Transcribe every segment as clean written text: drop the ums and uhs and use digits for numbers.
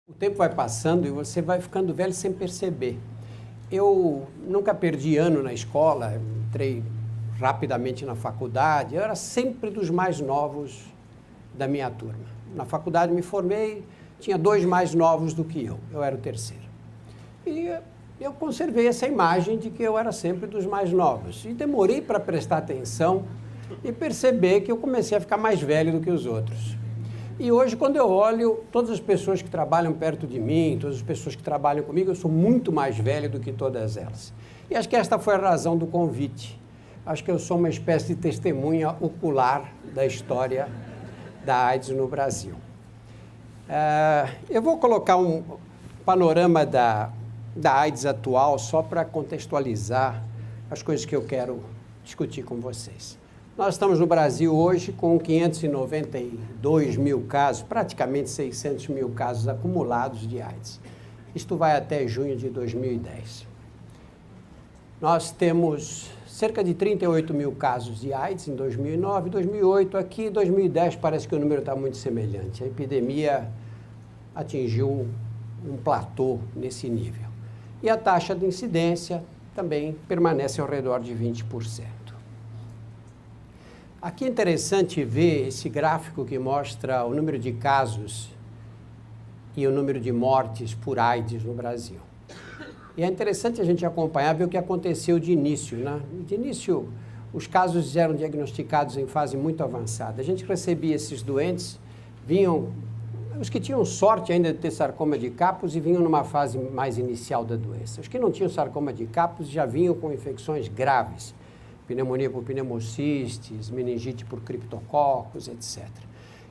O tempo vai passando e você vai ficando velho sem perceber. Eu nunca perdi ano na escola, entrei rapidamente na faculdade, eu era sempre dos mais novos da minha turma. Na faculdade me formei, tinha 2 mais novos do que eu era o terceiro. E eu conservei essa imagem de que eu era sempre dos mais novos. E demorei para prestar atenção e perceber que eu comecei a ficar mais velho do que os outros. E hoje, quando eu olho todas as pessoas que trabalham perto de mim, todas as pessoas que trabalham comigo, eu sou muito mais velho do que todas elas. E acho que esta foi a razão do convite. Acho que eu sou uma espécie de testemunha ocular da história da AIDS no Brasil. Eu vou colocar um panorama da AIDS atual só para contextualizar as coisas que eu quero discutir com vocês. Nós estamos no Brasil hoje com 592 mil casos, praticamente 600 mil casos acumulados de AIDS. Isto vai até junho de 2010. Nós temos cerca de 38 mil casos de AIDS em 2009, 2008, aqui em 2010 parece que o número está muito semelhante. A epidemia atingiu um platô nesse nível. E a taxa de incidência também permanece ao redor de 20%. Aqui é interessante ver esse gráfico que mostra o número de casos e o número de mortes por AIDS no Brasil. E é interessante a gente acompanhar, ver o que aconteceu de início, né? De início, os casos eram diagnosticados em fase muito avançada. A gente recebia esses doentes, vinham, os que tinham sorte ainda de ter sarcoma de Kaposi vinham numa fase mais inicial da doença. Os que não tinham sarcoma de Kaposi já vinham com infecções graves, pneumonia por pneumocistes, meningite por criptococos, etc.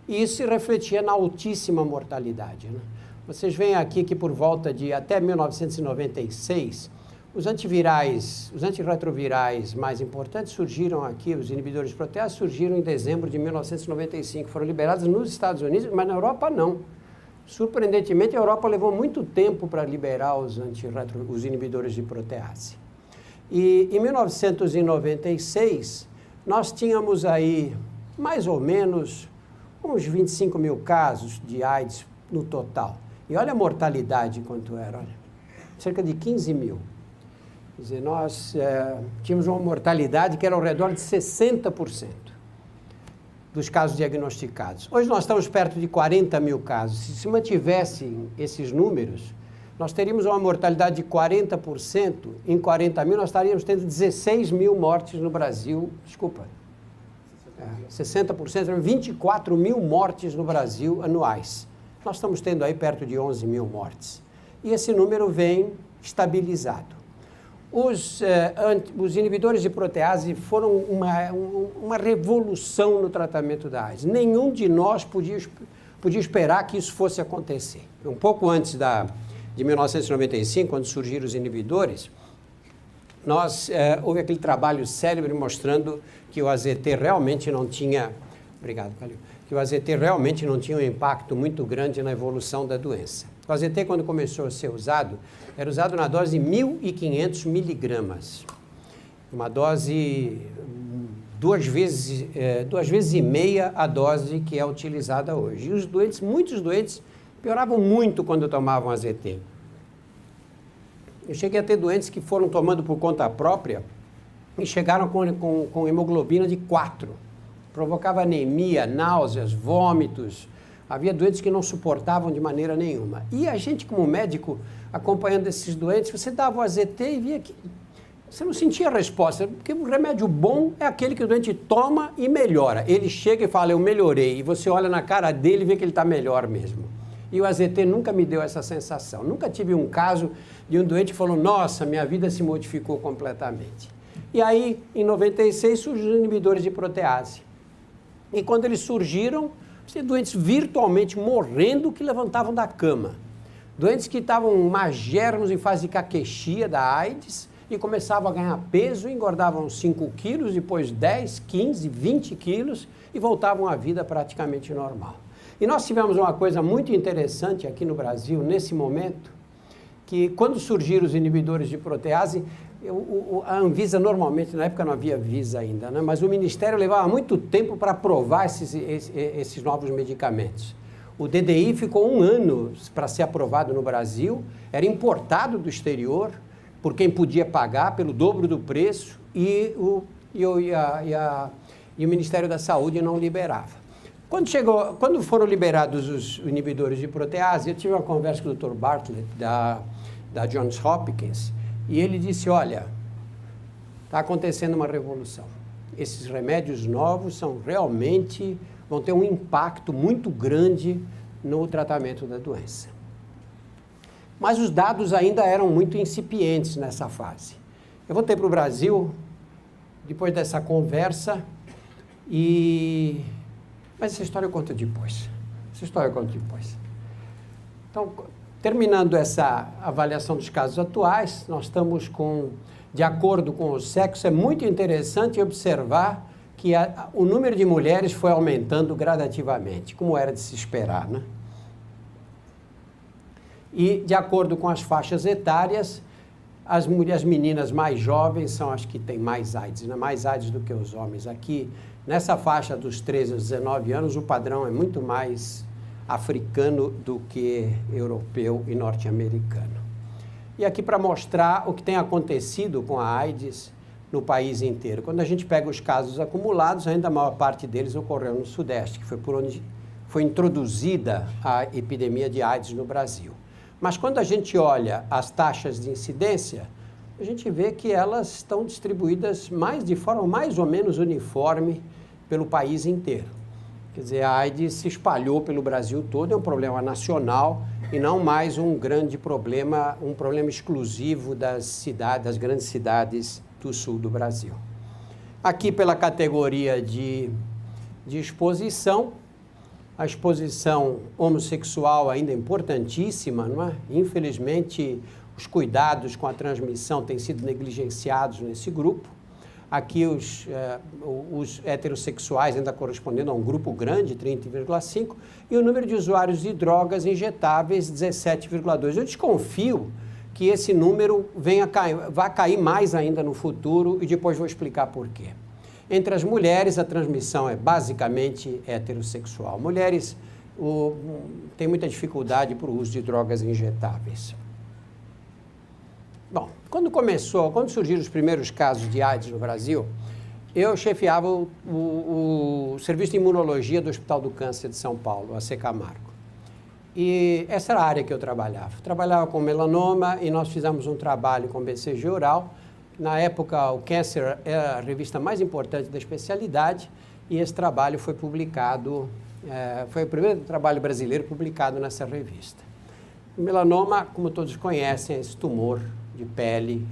E isso se refletia na altíssima mortalidade, né? Vocês veem aqui que por volta de até 1996, os antivirais, os antirretrovirais mais importantes surgiram aqui, os inibidores de protease surgiram em dezembro de 1995, foram liberados nos Estados Unidos, mas na Europa não. Surpreendentemente, a Europa levou muito tempo para liberar os inibidores de protease. E em 1996, nós tínhamos aí mais ou menos uns 25 mil casos de AIDS no total. E olha a mortalidade quanto era, olha, cerca de 15 mil. Quer dizer, nós tínhamos uma mortalidade que era ao redor de 60% dos casos diagnosticados. Hoje nós estamos perto de 40 mil casos. Se mantivessem esses números, nós teríamos uma mortalidade de 40%, em 40 mil nós estaríamos tendo 16 mil mortes no Brasil, 60%, 24 mil mortes no Brasil anuais. Nós estamos tendo aí perto de 11 mil mortes. E esse número vem estabilizado. Os inibidores de protease foram uma revolução no tratamento da AIDS. Nenhum de nós podia esperar que isso fosse acontecer. Um pouco antes de 1995, quando surgiram os inibidores, houve aquele trabalho célebre mostrando que o AZT realmente não tinha... Obrigado, Calil. Que o AZT realmente não tinha um impacto muito grande na evolução da doença. O AZT, quando começou a ser usado, era usado na dose de 1.500 miligramas. Uma dose duas vezes e meia a dose que é utilizada hoje. E os doentes, muitos doentes, pioravam muito quando tomavam AZT. Eu cheguei a ter doentes que foram tomando por conta própria e chegaram com hemoglobina de 4. Provocava anemia, náuseas, vômitos. Havia doentes que não suportavam de maneira nenhuma. E a gente, como médico, acompanhando esses doentes, você dava o AZT e via que você não sentia a resposta, porque o remédio bom é aquele que o doente toma e melhora. Ele chega e fala, eu melhorei, e você olha na cara dele e vê que ele está melhor mesmo. E o AZT nunca me deu essa sensação. Nunca tive um caso de um doente que falou, nossa, minha vida se modificou completamente. E aí, em 96, surgiram os inibidores de protease. E quando eles surgiram, você tinha doentes virtualmente morrendo que levantavam da cama. Doentes que estavam magérrimos em fase de caquexia da AIDS e começavam a ganhar peso, engordavam 5 quilos, depois 10, 15, 20 quilos e voltavam à vida praticamente normal. E nós tivemos uma coisa muito interessante aqui no Brasil, nesse momento, que quando surgiram os inibidores de protease, a Anvisa normalmente, na época não havia Anvisa ainda, né? Mas o Ministério levava muito tempo para aprovar esses novos medicamentos. O DDI ficou 1 ano para ser aprovado no Brasil, era importado do exterior por quem podia pagar pelo dobro do preço e o Ministério da Saúde não liberava. Quando foram liberados os inibidores de protease, eu tive uma conversa com o Dr. Bartlett, da Johns Hopkins, e ele disse, olha, está acontecendo uma revolução. Esses remédios novos vão ter um impacto muito grande no tratamento da doença. Mas os dados ainda eram muito incipientes nessa fase. Eu voltei para o Brasil, depois dessa conversa, mas essa história eu conto depois. Então, terminando essa avaliação dos casos atuais, nós estamos de acordo com o sexo, é muito interessante observar que o número de mulheres foi aumentando gradativamente, como era de se esperar, né? E, de acordo com as faixas etárias, as meninas mais jovens são as que têm mais AIDS, né? Mais AIDS do que os homens. Aqui, nessa faixa dos 13 aos 19 anos, o padrão é muito mais africano do que europeu e norte-americano. E aqui para mostrar o que tem acontecido com a AIDS no país inteiro. Quando a gente pega os casos acumulados, ainda a maior parte deles ocorreu no Sudeste, que foi por onde foi introduzida a epidemia de AIDS no Brasil. Mas quando a gente olha as taxas de incidência, a gente vê que elas estão distribuídas de forma mais ou menos uniforme pelo país inteiro. Quer dizer, a AIDS se espalhou pelo Brasil todo, é um problema nacional e não mais um grande problema, um problema exclusivo das grandes cidades do sul do Brasil. Aqui pela categoria de exposição, a exposição homossexual ainda é importantíssima, não é? Infelizmente, os cuidados com a transmissão têm sido negligenciados nesse grupo. Aqui os heterossexuais ainda correspondendo a um grupo grande, 30,5%, e o número de usuários de drogas injetáveis, 17,2%. Eu desconfio que esse número vai cair mais ainda no futuro e depois vou explicar por quê. Entre as mulheres, a transmissão é basicamente heterossexual. Mulheres têm muita dificuldade para o uso de drogas injetáveis. Bom, quando surgiram os primeiros casos de AIDS no Brasil, eu chefiava o Serviço de Imunologia do Hospital do Câncer de São Paulo, a Camargo. E essa era a área que eu trabalhava. Trabalhava com melanoma e nós fizemos um trabalho com BCG oral. Na época, o Cancer era a revista mais importante da especialidade e esse trabalho foi publicado, foi o primeiro trabalho brasileiro publicado nessa revista. O melanoma, como todos conhecem, é esse tumor de pele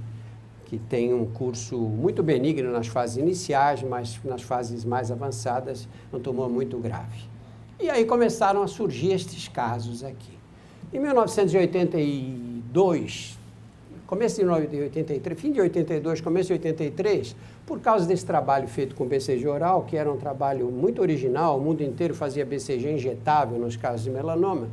que tem um curso muito benigno nas fases iniciais, mas nas fases mais avançadas, um tumor muito grave. E aí começaram a surgir estes casos aqui. Em 1982, começo de 83, fim de 82, começo de 83, por causa desse trabalho feito com BCG oral, que era um trabalho muito original, o mundo inteiro fazia BCG injetável nos casos de melanoma.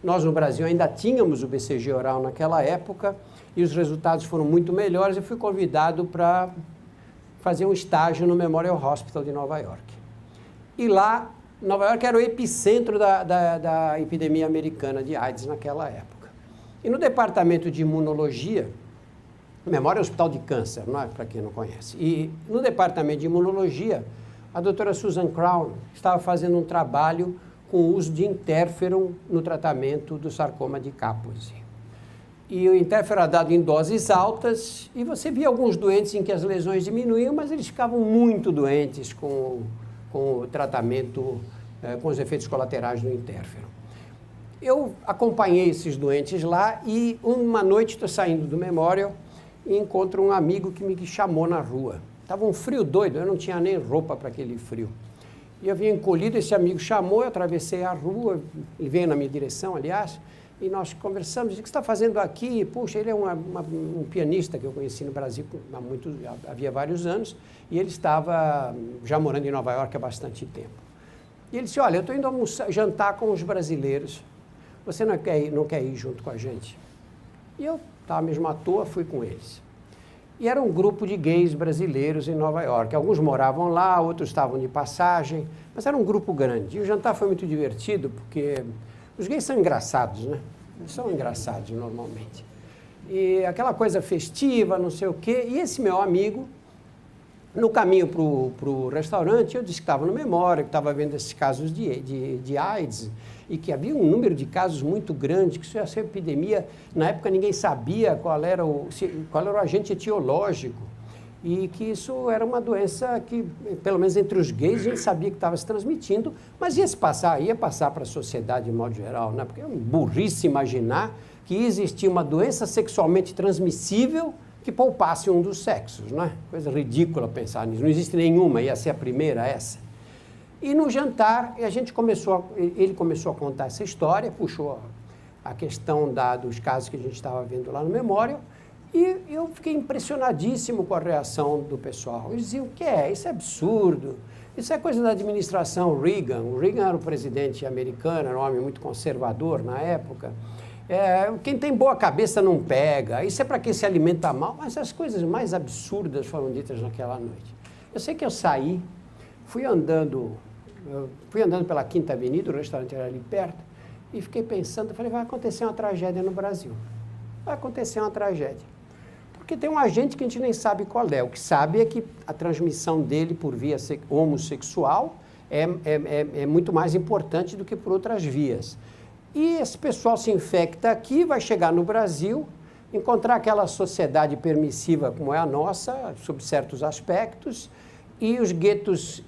Nós no Brasil ainda tínhamos o BCG oral naquela época e os resultados foram muito melhores. Eu fui convidado para fazer um estágio no Memorial Hospital de Nova York. E lá, Nova York era o epicentro da epidemia americana de AIDS naquela época. E no departamento de imunologia, Memorial Hospital de Câncer, não é? Para quem não conhece. E no departamento de imunologia, a doutora Susan Crown estava fazendo um trabalho com o uso de interferon no tratamento do sarcoma de Kaposi. E o interferon era dado em doses altas e você via alguns doentes em que as lesões diminuíam, mas eles ficavam muito doentes com o tratamento, com os efeitos colaterais do interferon. Eu acompanhei esses doentes lá e uma noite estou saindo do Memorial e encontro um amigo que me chamou na rua. Estava um frio doido, eu não tinha nem roupa para aquele frio. E eu vinha encolhido, esse amigo chamou, eu atravessei a rua, ele veio na minha direção, aliás, e nós conversamos, disse, o que você está fazendo aqui? Puxa, ele é um pianista que eu conheci no Brasil havia vários anos, e ele estava já morando em Nova York há bastante tempo. E ele disse, olha, eu estou indo jantar com os brasileiros, você não quer ir junto com a gente? E eu estava mesmo à toa, fui com eles. E era um grupo de gays brasileiros em Nova York. Alguns moravam lá, outros estavam de passagem, mas era um grupo grande. E o jantar foi muito divertido, porque os gays são engraçados, né? Eles são engraçados normalmente. E aquela coisa festiva, não sei o quê. E esse meu amigo, no caminho para o restaurante, eu disse que estava no Memória, que estava vendo esses casos de AIDS, e que havia um número de casos muito grande, que isso ia ser epidemia. Na época ninguém sabia qual era o agente etiológico, e que isso era uma doença que, pelo menos entre os gays, a gente sabia que estava se transmitindo, mas ia passar para a sociedade de modo geral, né? Porque é uma burrice imaginar que existia uma doença sexualmente transmissível que poupasse um dos sexos, né? Coisa ridícula pensar nisso. Não existe nenhuma, ia ser a primeira essa. E no jantar, ele começou a contar essa história, puxou a questão dos casos que a gente estava vendo lá no Memorial, e eu fiquei impressionadíssimo com a reação do pessoal. Eles diziam, o que é? Isso é absurdo. Isso é coisa da administração Reagan. O Reagan era o presidente americano, era um homem muito conservador na época. Quem tem boa cabeça não pega. Isso é para quem se alimenta mal. Mas as coisas mais absurdas foram ditas naquela noite. Eu sei que eu saí, fui andando pela Quinta Avenida, o restaurante era ali perto, e fiquei pensando, falei, vai acontecer uma tragédia no Brasil. Vai acontecer uma tragédia. Porque tem um agente que a gente nem sabe qual é. O que sabe é que a transmissão dele por via homossexual é muito mais importante do que por outras vias. E esse pessoal se infecta aqui, vai chegar no Brasil, encontrar aquela sociedade permissiva como é a nossa, sob certos aspectos, e os guetos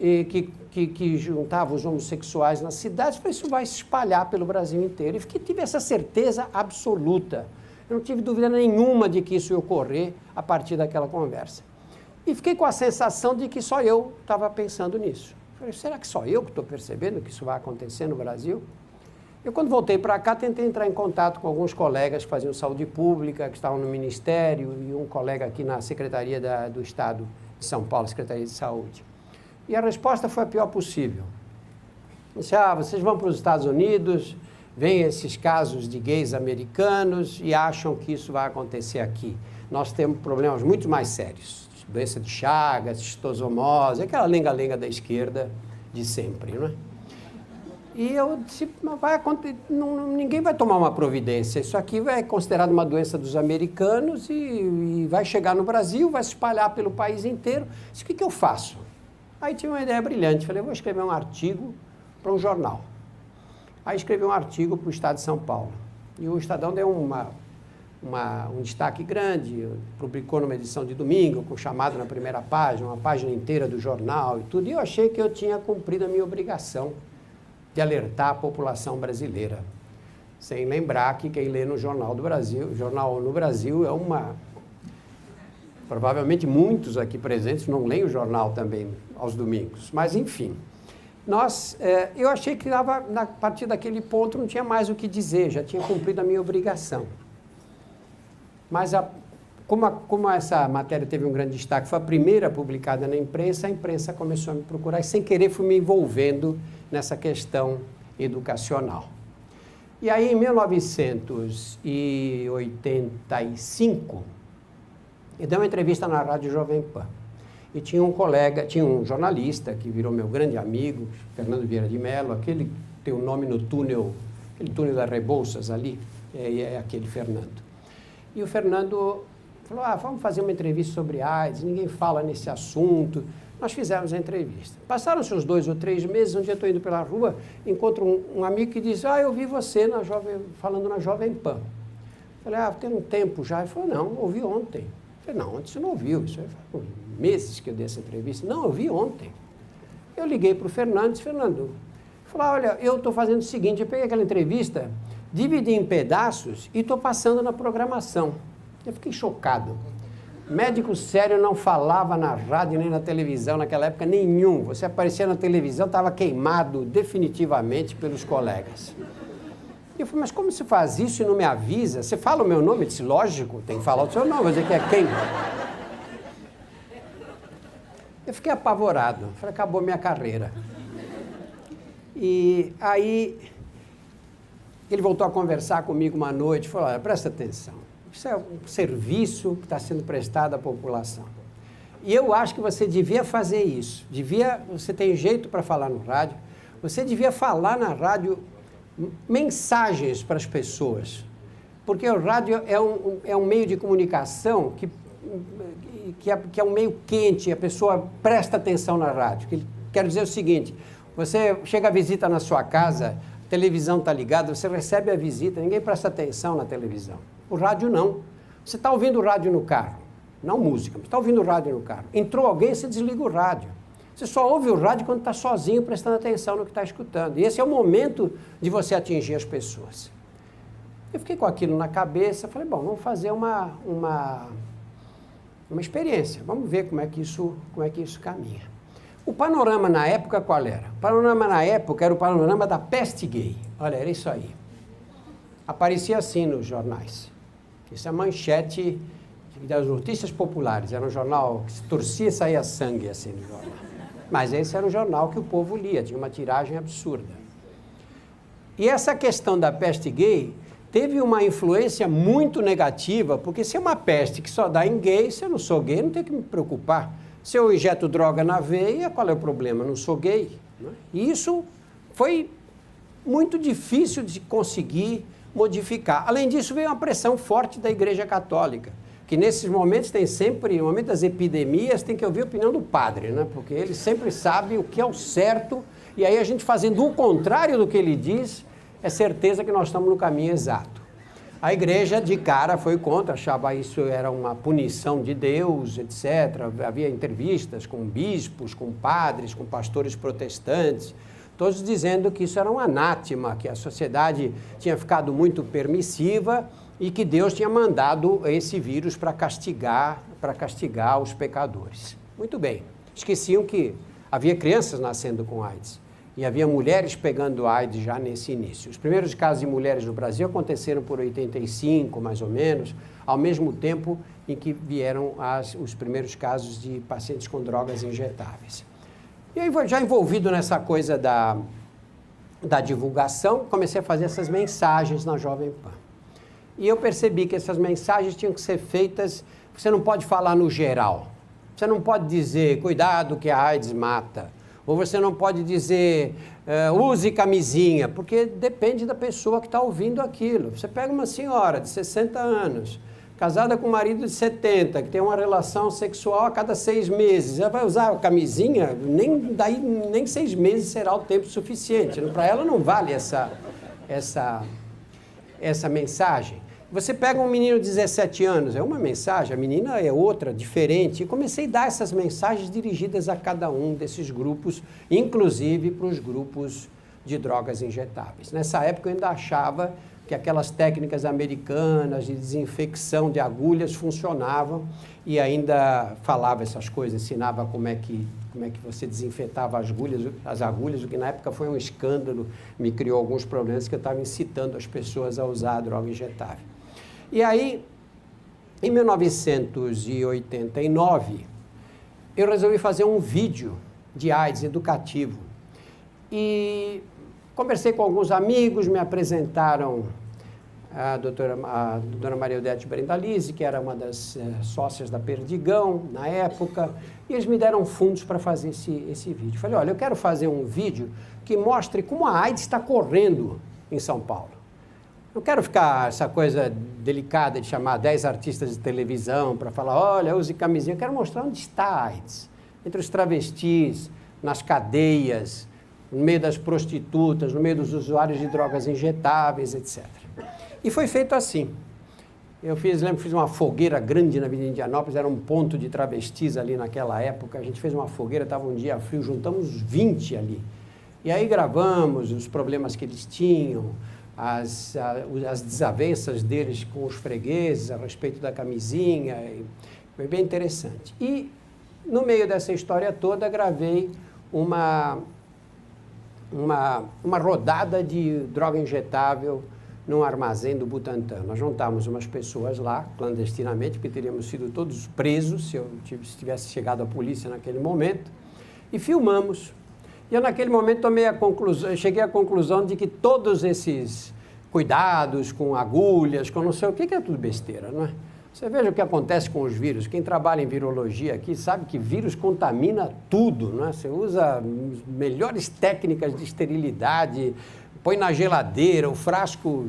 que juntavam os homossexuais nas cidades, isso vai se espalhar pelo Brasil inteiro. E tive essa certeza absoluta. Eu não tive dúvida nenhuma de que isso ia ocorrer a partir daquela conversa. E fiquei com a sensação de que só eu estava pensando nisso. Falei, será que só eu que estou percebendo que isso vai acontecer no Brasil? Eu, quando voltei para cá, tentei entrar em contato com alguns colegas que faziam saúde pública, que estavam no Ministério, e um colega aqui na Secretaria do Estado de São Paulo, Secretaria de Saúde. E a resposta foi a pior possível. Disse, vocês vão para os Estados Unidos, veem esses casos de gays americanos e acham que isso vai acontecer aqui. Nós temos problemas muito mais sérios. Doença de Chagas, cistosomose, aquela lenga-lenga da esquerda de sempre, não é? E eu disse, ninguém vai tomar uma providência. Isso aqui é considerado uma doença dos americanos e vai chegar no Brasil, vai se espalhar pelo país inteiro. Disse, o que eu faço? Aí tive uma ideia brilhante. Falei, vou escrever um artigo para um jornal. Aí escrevi um artigo para o Estado de São Paulo. E o Estadão deu um destaque grande, publicou numa edição de domingo, com chamado na primeira página, uma página inteira do jornal e tudo. E eu achei que eu tinha cumprido a minha obrigação de alertar a população brasileira. Sem lembrar que quem lê no Jornal do Brasil, Jornal no Brasil é provavelmente muitos aqui presentes não leem o jornal também aos domingos, mas enfim. Eu achei que a partir daquele ponto não tinha mais o que dizer, já tinha cumprido a minha obrigação. Mas como essa matéria teve um grande destaque, foi a primeira publicada na imprensa, a imprensa começou a me procurar e sem querer fui me envolvendo nessa questão educacional. E aí, em 1985, eu dei uma entrevista na Rádio Jovem Pan. E tinha um jornalista que virou meu grande amigo, Fernando Vieira de Mello, aquele tem o nome no túnel, aquele túnel das Rebouças ali, é aquele Fernando. E o Fernando falou, vamos fazer uma entrevista sobre AIDS, ninguém fala nesse assunto. Nós fizemos a entrevista. Passaram-se uns 2 ou 3 meses, um dia eu estou indo pela rua, encontro um amigo que diz, eu vi você falando na Jovem Pan. Falei, tem um tempo já. Ele falou, não, ouvi ontem. Falei, não, ontem você não ouviu, isso faz meses que eu dei essa entrevista. Não, eu vi ontem. Eu liguei para o Fernando, disse, Fernando, olha, eu estou fazendo o seguinte, eu peguei aquela entrevista, dividi em pedaços e estou passando na programação. Eu fiquei chocado. Médico sério não falava na rádio nem na televisão naquela época nenhum. Você aparecia na televisão, estava queimado definitivamente pelos colegas. E eu falei, mas como se faz isso e não me avisa? Você fala o meu nome? Eu disse, lógico, tem que falar o seu nome, vou dizer que é quem? Eu fiquei apavorado, falei, acabou minha carreira. E aí, ele voltou a conversar comigo uma noite, falou, olha, presta atenção, Isso é um serviço que está sendo prestado à população. E eu acho que você devia fazer isso. Você tem jeito para falar no rádio, você devia falar na rádio mensagens para as pessoas. Porque o rádio é um meio de comunicação que é um meio quente, a pessoa presta atenção na rádio. Quero dizer o seguinte, você chega a visita na sua casa, a televisão está ligada, você recebe a visita, ninguém presta atenção na televisão. O rádio não. Você está ouvindo o rádio no carro, não música, mas está ouvindo o rádio no carro. Entrou alguém, você desliga o rádio. Você só ouve o rádio quando está sozinho, prestando atenção no que está escutando. E esse é o momento de você atingir as pessoas. Eu fiquei com aquilo na cabeça, falei, bom, vamos fazer uma experiência, vamos ver como é que isso caminha. O panorama na época qual era? O panorama na época era o panorama da peste gay. Olha, era isso aí. Aparecia assim nos jornais. Isso é a manchete das notícias populares. Era um jornal que se torcia e saía sangue assim no jornal. Mas esse era um jornal que o povo lia, tinha uma tiragem absurda. E essa questão da peste gay teve uma influência muito negativa, porque se é uma peste que só dá em gay, se eu não sou gay, não tenho que me preocupar. Se eu injeto droga na veia, qual é o problema? Eu não sou gay. Né? E isso foi muito difícil de conseguir modificar. Além disso, veio uma pressão forte da Igreja Católica, que nesses momentos tem sempre, no momento das epidemias, tem que ouvir a opinião do padre, né? Porque ele sempre sabe o que é o certo, e aí a gente fazendo o contrário do que ele diz, é certeza que nós estamos no caminho exato. A igreja, de cara, foi contra, achava isso era uma punição de Deus, etc. Havia entrevistas com bispos, com padres, com pastores protestantes, todos dizendo que isso era um anátema, que a sociedade tinha ficado muito permissiva e que Deus tinha mandado esse vírus para castigar os pecadores. Muito bem, esqueciam que havia crianças nascendo com AIDS. E havia mulheres pegando AIDS já nesse início. Os primeiros casos de mulheres no Brasil aconteceram por 85, mais ou menos, ao mesmo tempo em que vieram os primeiros casos de pacientes com drogas injetáveis. E aí, já envolvido nessa coisa da divulgação, comecei a fazer essas mensagens na Jovem Pan. E eu percebi que essas mensagens tinham que ser feitas, você não pode falar no geral. Você não pode dizer, cuidado que a AIDS mata. Ou você não pode dizer, use camisinha, porque depende da pessoa que está ouvindo aquilo. Você pega uma senhora de 60 anos, casada com um marido de 70, que tem uma relação sexual a cada 6 meses. Ela vai usar a camisinha? Nem 6 meses será o tempo suficiente. Para ela não vale essa mensagem. Você pega um menino de 17 anos, é uma mensagem, a menina é outra, diferente. E comecei a dar essas mensagens dirigidas a cada um desses grupos, inclusive para os grupos de drogas injetáveis. Nessa época eu ainda achava que aquelas técnicas americanas de desinfecção de agulhas funcionavam e ainda falava essas coisas, ensinava como é que você desinfetava as agulhas, o que na época foi um escândalo, me criou alguns problemas que eu estava incitando as pessoas a usar a droga injetável. E aí, em 1989, eu resolvi fazer um vídeo de AIDS educativo. E conversei com alguns amigos, me apresentaram a doutora Maria Odete Brendalize, que era uma das sócias da Perdigão na época, e eles me deram fundos para fazer esse vídeo. Falei, olha, eu quero fazer um vídeo que mostre como a AIDS está correndo em São Paulo. Não quero ficar essa coisa delicada de chamar 10 artistas de televisão para falar, olha, use camisinha. Eu quero mostrar onde está a AIDS. Entre os travestis, nas cadeias, no meio das prostitutas, no meio dos usuários de drogas injetáveis, etc. E foi feito assim. Eu fiz uma fogueira grande na Avenida Indianópolis, era um ponto de travestis ali naquela época. A gente fez uma fogueira, estava um dia frio, juntamos 20 ali. E aí gravamos os problemas que eles tinham, as desavenças deles com os fregueses a respeito da camisinha, foi bem interessante. E, no meio dessa história toda, gravei uma rodada de droga injetável num armazém do Butantã. Nós juntamos umas pessoas lá, clandestinamente, porque teríamos sido todos presos se tivesse chegado a polícia naquele momento, e filmamos. E eu, naquele momento, cheguei à conclusão de que todos esses cuidados com agulhas, com não sei o que é tudo besteira, não é? Você veja o que acontece com os vírus. Quem trabalha em virologia aqui sabe que vírus contamina tudo, não é? Você usa as melhores técnicas de esterilidade, põe na geladeira, o frasco,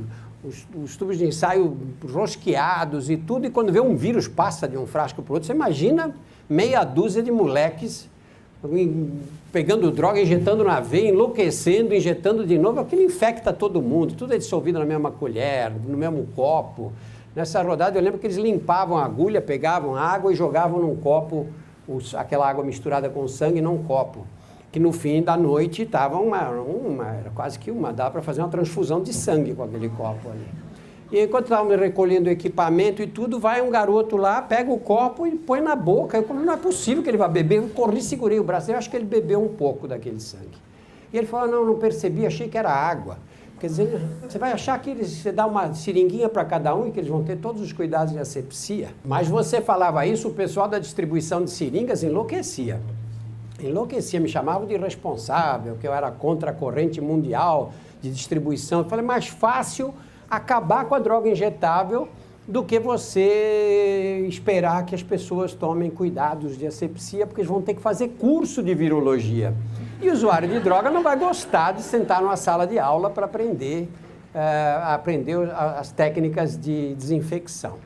os tubos de ensaio rosqueados e tudo, e quando vê um vírus passa de um frasco para o outro, você imagina meia dúzia de moleques pegando droga, injetando na veia, enlouquecendo, injetando de novo, aquilo infecta todo mundo, tudo é dissolvido na mesma colher, no mesmo copo. Nessa rodada eu lembro que eles limpavam a agulha, pegavam água e jogavam num copo, aquela água misturada com sangue num copo, que no fim da noite estava era quase que dava para fazer uma transfusão de sangue com aquele copo ali. E enquanto estavam recolhendo o equipamento e tudo, vai um garoto lá, pega o copo e põe na boca. Eu falei, não é possível que ele vá beber. Eu corri, segurei o braço, eu acho que ele bebeu um pouco daquele sangue. E ele falou, não percebi, achei que era água. Quer dizer, você vai achar que você dá uma seringuinha para cada um e que eles vão ter todos os cuidados de asepsia. Mas você falava isso, o pessoal da distribuição de seringas enlouquecia. Enlouquecia, me chamavam de irresponsável, que eu era contra a corrente mundial de distribuição. Eu falei, mais fácil acabar com a droga injetável do que você esperar que as pessoas tomem cuidados de asepsia, porque eles vão ter que fazer curso de virologia. E o usuário de droga não vai gostar de sentar numa sala de aula para aprender as técnicas de desinfecção.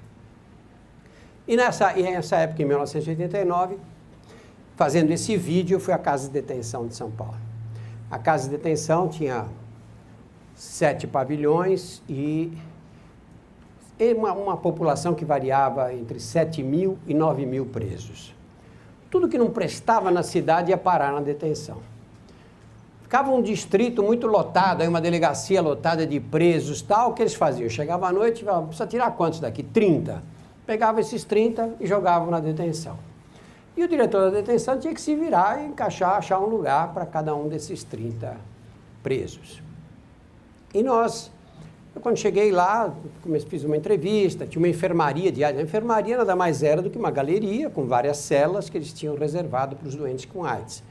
E nessa época, em 1989, fazendo esse vídeo, eu fui à Casa de Detenção de São Paulo. A Casa de Detenção tinha 7 pavilhões e uma população que variava entre 7.000 e 9.000 presos. Tudo que não prestava na cidade ia parar na detenção. Ficava um distrito muito lotado, aí uma delegacia lotada de presos, tal, o que eles faziam? Chegava à noite e falavam, precisa tirar quantos daqui? 30. Pegava esses 30 e jogavam na detenção. E o diretor da detenção tinha que se virar e achar um lugar para cada um desses 30 presos. E eu quando cheguei lá, fiz uma entrevista, tinha uma enfermaria diária. A enfermaria nada mais era do que uma galeria com várias celas que eles tinham reservado para os doentes com AIDS.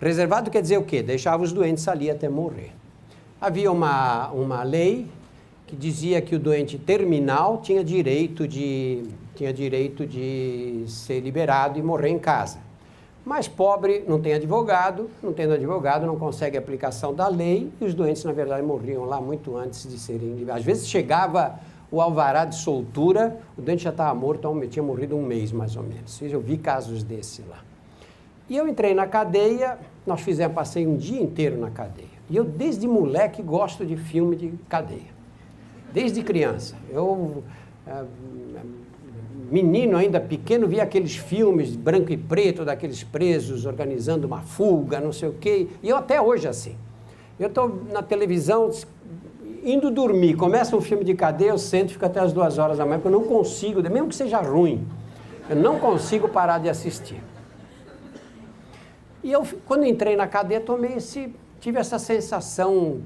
Reservado quer dizer o quê? Deixava os doentes ali até morrer. Havia uma lei que dizia que o doente terminal tinha direito de ser liberado e morrer em casa. Mas pobre não tem advogado, não tendo advogado não consegue a aplicação da lei e os doentes, na verdade, morriam lá muito antes de serem liberados. Às vezes chegava o alvará de soltura, o doente já estava morto, tinha morrido um mês mais ou menos. Eu vi casos desse lá. E eu entrei na cadeia, passei um dia inteiro na cadeia. E eu, desde moleque, gosto de filme de cadeia. Desde criança. Menino ainda pequeno, via aqueles filmes branco e preto daqueles presos organizando uma fuga, não sei o quê. E eu até hoje assim. Eu estou na televisão, indo dormir, começa um filme de cadeia, eu sento e fico até as 2 horas da manhã, porque eu não consigo, mesmo que seja ruim, eu não consigo parar de assistir. E eu, quando entrei na cadeia, tive essa sensação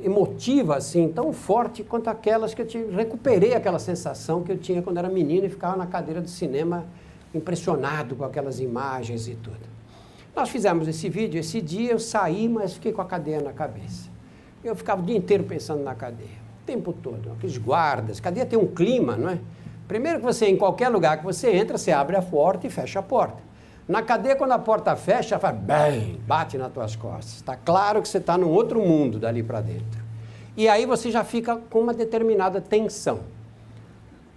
emotiva, assim, tão forte quanto aquelas que eu recuperei aquela sensação que eu tinha quando era menino e ficava na cadeira do cinema impressionado com aquelas imagens e tudo. Nós fizemos esse vídeo, esse dia eu saí, mas fiquei com a cadeia na cabeça. Eu ficava o dia inteiro pensando na cadeia, o tempo todo, aqueles guardas. Cadeia tem um clima, não é? Primeiro que você, em qualquer lugar que você entra, você abre a porta e fecha a porta. Na cadeia, quando a porta fecha, faz bem, bate nas tuas costas. Está claro que você está num outro mundo dali para dentro. E aí você já fica com uma determinada tensão.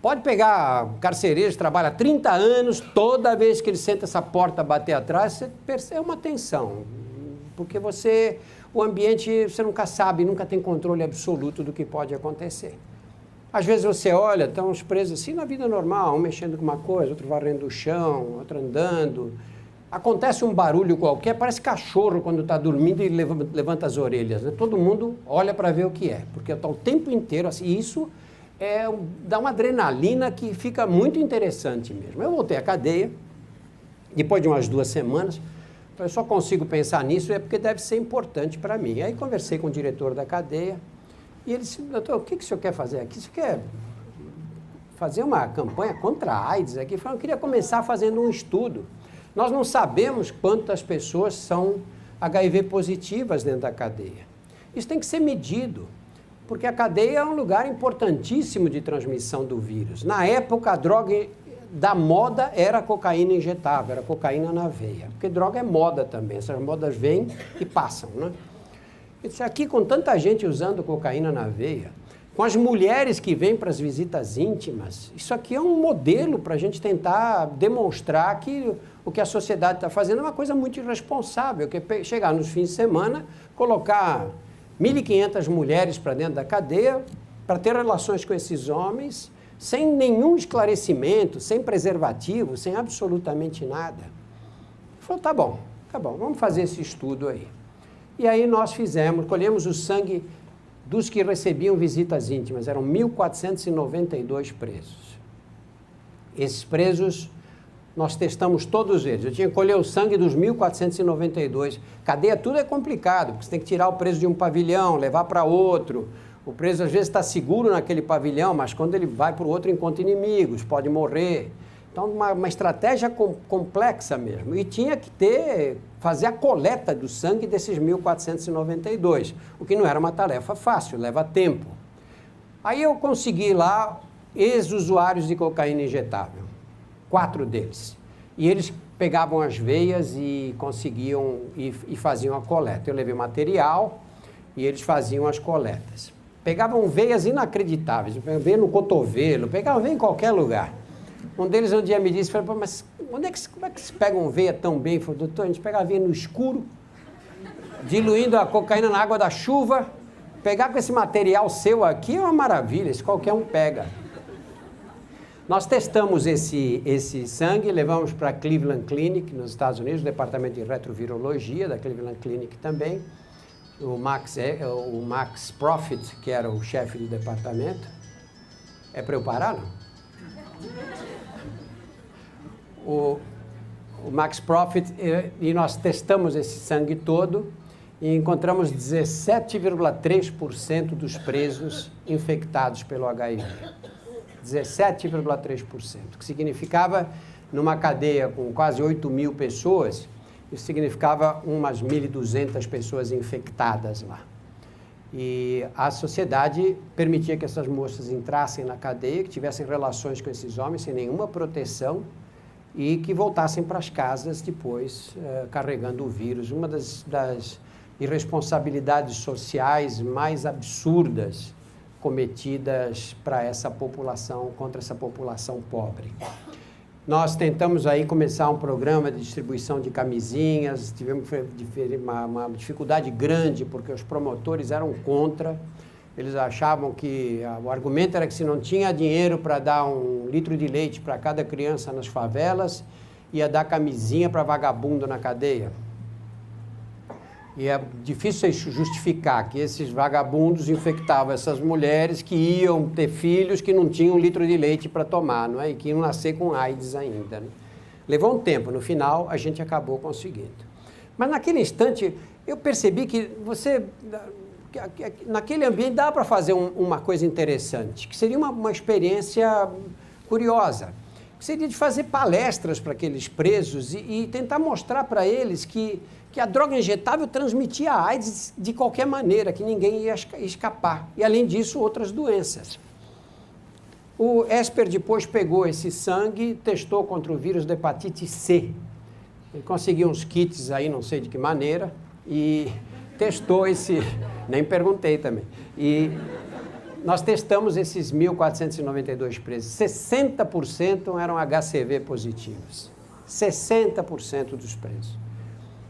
Pode pegar carcereiros que trabalha há 30 anos, toda vez que ele senta essa porta bater atrás, você percebe uma tensão. Porque o ambiente, você nunca sabe, nunca tem controle absoluto do que pode acontecer. Às vezes você olha, estão os presos assim na vida normal, um mexendo com uma coisa, outro varrendo o chão, outro andando. Acontece um barulho qualquer, parece cachorro quando está dormindo e levanta as orelhas. Né? Todo mundo olha para ver o que é, porque está o tempo inteiro assim. E isso dá uma adrenalina que fica muito interessante mesmo. Eu voltei à cadeia, depois de umas 2 semanas, eu só consigo pensar nisso porque deve ser importante para mim. Aí conversei com o diretor da cadeia, e ele disse, doutor, o que o senhor quer fazer aqui? O senhor quer fazer uma campanha contra a AIDS aqui? Eu queria começar fazendo um estudo. Nós não sabemos quantas pessoas são HIV positivas dentro da cadeia. Isso tem que ser medido. Porque a cadeia é um lugar importantíssimo de transmissão do vírus. Na época, a droga da moda era a cocaína injetável, era a cocaína na veia. Porque droga é moda também, essas modas vêm e passam, né? Isso aqui, com tanta gente usando cocaína na veia, com as mulheres que vêm para as visitas íntimas, isso aqui é um modelo para a gente tentar demonstrar que o que a sociedade está fazendo é uma coisa muito irresponsável, que é chegar nos fins de semana, colocar 1.500 mulheres para dentro da cadeia, para ter relações com esses homens, sem nenhum esclarecimento, sem preservativo, sem absolutamente nada. Falou, tá bom, vamos fazer esse estudo aí. E aí nós colhemos o sangue dos que recebiam visitas íntimas, eram 1.492 presos. Esses presos, nós testamos todos eles. Eu tinha que colher o sangue dos 1.492. Cadeia, tudo é complicado, porque você tem que tirar o preso de um pavilhão, levar para outro. O preso, às vezes, está seguro naquele pavilhão, mas quando ele vai para o outro, encontra inimigos, pode morrer. Então, uma estratégia complexa mesmo. E tinha que fazer a coleta do sangue desses 1.492, o que não era uma tarefa fácil, leva tempo. Aí eu consegui lá ex-usuários de cocaína injetável, 4 deles. E eles pegavam as veias e conseguiam e faziam a coleta. Eu levei material e eles faziam as coletas. Pegavam veias inacreditáveis, veia no cotovelo, pegavam veia em qualquer lugar. Um deles um dia me disse, falou, mas como é que se pega uma veia tão bem? Falei, doutor, a gente pega a veia no escuro, diluindo a cocaína na água da chuva, pegar com esse material seu aqui é uma maravilha, isso qualquer um pega. Nós testamos esse sangue, levamos para a Cleveland Clinic, nos Estados Unidos, o departamento de retrovirologia da Cleveland Clinic também, o Max Profit, que era o chefe do departamento. É para eu parar, não? O Max Profit, e nós testamos esse sangue todo e encontramos 17,3% dos presos infectados pelo HIV. 17,3%, que significava, numa cadeia com quase 8.000 pessoas, isso significava umas 1.200 pessoas infectadas lá. E a sociedade permitia que essas moças entrassem na cadeia, que tivessem relações com esses homens sem nenhuma proteção e que voltassem para as casas depois carregando o vírus. Uma das irresponsabilidades sociais mais absurdas cometidas para essa população, contra essa população pobre. Nós tentamos aí começar um programa de distribuição de camisinhas, tivemos uma dificuldade grande porque os promotores eram contra, eles achavam que o argumento era que se não tinha dinheiro para dar 1 litro de leite para cada criança nas favelas, ia dar camisinha para vagabundo na cadeia. E é difícil justificar que esses vagabundos infectavam essas mulheres que iam ter filhos que não tinham 1 litro de leite para tomar, não é? E que iam nascer com AIDS ainda, né? Levou um tempo, no final a gente acabou conseguindo. Mas naquele instante eu percebi que naquele ambiente dá para fazer uma coisa interessante, que seria uma experiência curiosa, que seria de fazer palestras para aqueles presos e tentar mostrar para eles que a droga injetável transmitia a AIDS de qualquer maneira, que ninguém ia escapar. E, além disso, outras doenças. O Esper depois pegou esse sangue, testou contra o vírus da hepatite C. Ele conseguiu uns kits aí, não sei de que maneira, e testou esse... Nem perguntei também. E nós testamos esses 1.492 presos. 60% eram HCV positivos. 60% dos presos.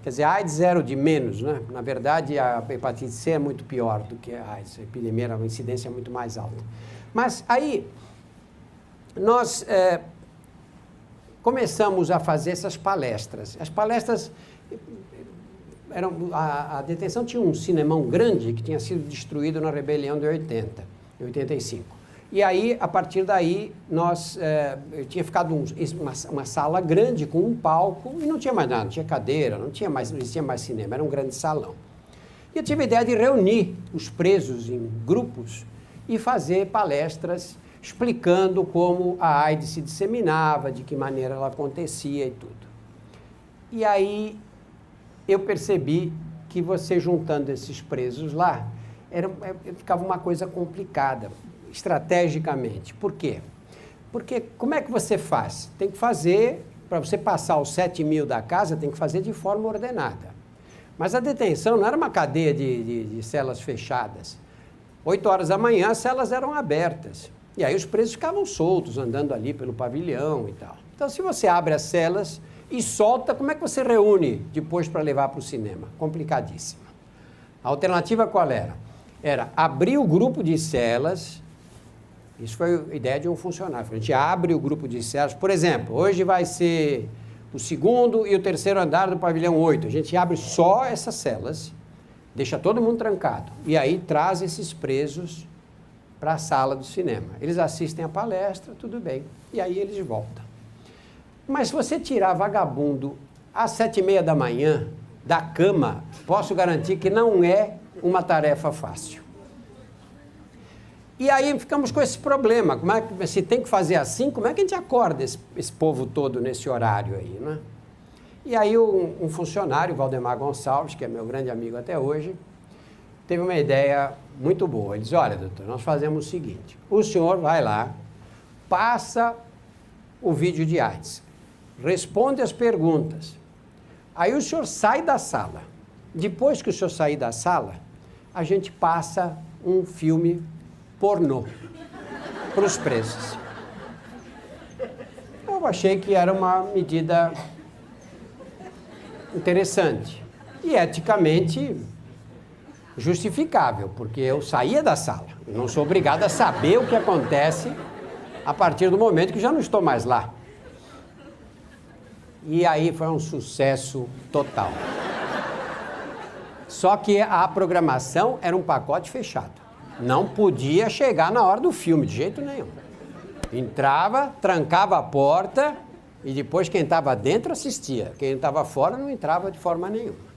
Quer dizer, a AIDS era o de menos, né? Na verdade, a hepatite C é muito pior do que a AIDS. A epidemia, a incidência é muito mais alta. Mas aí, nós começamos a fazer essas palestras. As palestras a detenção tinha um cinemão grande que tinha sido destruído na rebelião de 85. E aí, a partir daí, eu tinha ficado uma sala grande com um palco e não tinha mais nada, não tinha cadeira, não existia mais cinema, era um grande salão. E eu tive a ideia de reunir os presos em grupos e fazer palestras explicando como a AIDS se disseminava, de que maneira ela acontecia e tudo. E aí eu percebi que você juntando esses presos lá, ficava uma coisa complicada, estrategicamente. Por quê? Porque como é que você faz? Tem que fazer, para você passar os 7.000 da casa, tem que fazer de forma ordenada. Mas a detenção não era uma cadeia de celas fechadas. 8 horas da manhã, as celas eram abertas. E aí os presos ficavam soltos, andando ali pelo pavilhão e tal. Então, se você abre as celas e solta, como é que você reúne depois para levar para o cinema? Complicadíssimo. A alternativa qual era? Era abrir o grupo de celas. Isso foi a ideia de um funcionário. A gente abre o grupo de celas. Por exemplo, hoje vai ser o 2º e o 3º andar do pavilhão 8. A gente abre só essas celas, deixa todo mundo trancado. E aí traz esses presos para a sala do cinema. Eles assistem a palestra, tudo bem. E aí eles voltam. Mas se você tirar vagabundo às 7h30 da manhã da cama, posso garantir que não é uma tarefa fácil. E aí ficamos com esse problema. Como é que, se tem que fazer assim, como é que a gente acorda esse povo todo nesse horário aí, né? E aí um funcionário, Valdemar Gonçalves, que é meu grande amigo até hoje, teve uma ideia muito boa. Ele disse, olha, doutor, nós fazemos o seguinte, o senhor vai lá, passa o vídeo de AIDS, responde as perguntas, aí o senhor sai da sala. Depois que o senhor sair da sala, a gente passa um filme pornô para os presos. Eu achei que era uma medida interessante e eticamente justificável, porque eu saía da sala. Eu não sou obrigado a saber o que acontece a partir do momento que já não estou mais lá. E aí foi um sucesso total. Só que a programação era um pacote fechado. Não podia chegar na hora do filme, de jeito nenhum. Entrava, trancava a porta e depois quem estava dentro assistia. Quem estava fora não entrava de forma nenhuma.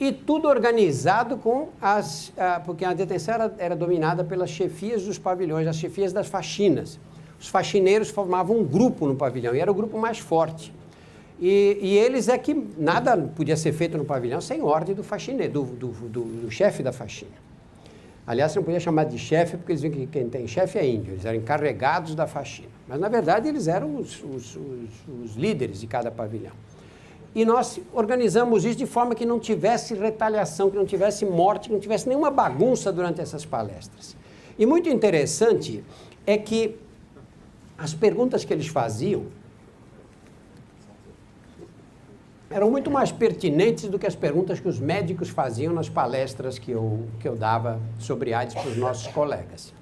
E tudo organizado com porque a detenção era dominada pelas chefias dos pavilhões, as chefias das faxinas. Os faxineiros formavam um grupo no pavilhão e era o grupo mais forte. E eles é que nada podia ser feito no pavilhão sem ordem do faxineiro, do chefe da faxina. Aliás, você não podia chamar de chefe, porque eles viam que quem tem chefe é índio, eles eram encarregados da faxina. Mas, na verdade, eles eram os líderes de cada pavilhão. E nós organizamos isso de forma que não tivesse retaliação, que não tivesse morte, que não tivesse nenhuma bagunça durante essas palestras. E muito interessante é que as perguntas que eles faziam eram muito mais pertinentes do que as perguntas que os médicos faziam nas palestras que eu dava sobre AIDS para os nossos colegas.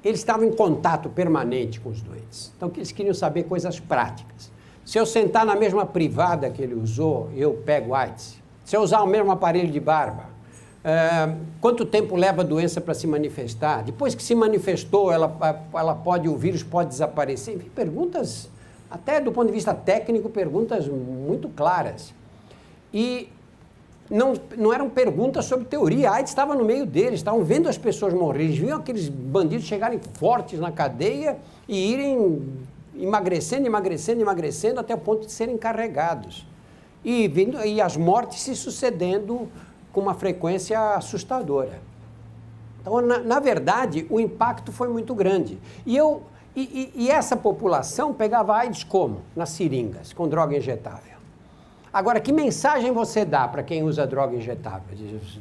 Eles estavam em contato permanente com os doentes, então eles queriam saber coisas práticas. Se eu sentar na mesma privada que ele usou, eu pego AIDS. Se eu usar o mesmo aparelho de barba, quanto tempo leva a doença para se manifestar? Depois que se manifestou, o vírus pode desaparecer? Enfim, perguntas... Até do ponto de vista técnico, perguntas muito claras. E não eram perguntas sobre teoria. A AIDS estava no meio deles, estavam vendo as pessoas morrer. Eles viam aqueles bandidos chegarem fortes na cadeia e irem emagrecendo até o ponto de serem carregados. E as mortes se sucedendo com uma frequência assustadora. Então, na verdade, o impacto foi muito grande. E essa população pegava AIDS como? Nas seringas, com droga injetável. Agora, que mensagem você dá para quem usa droga injetável?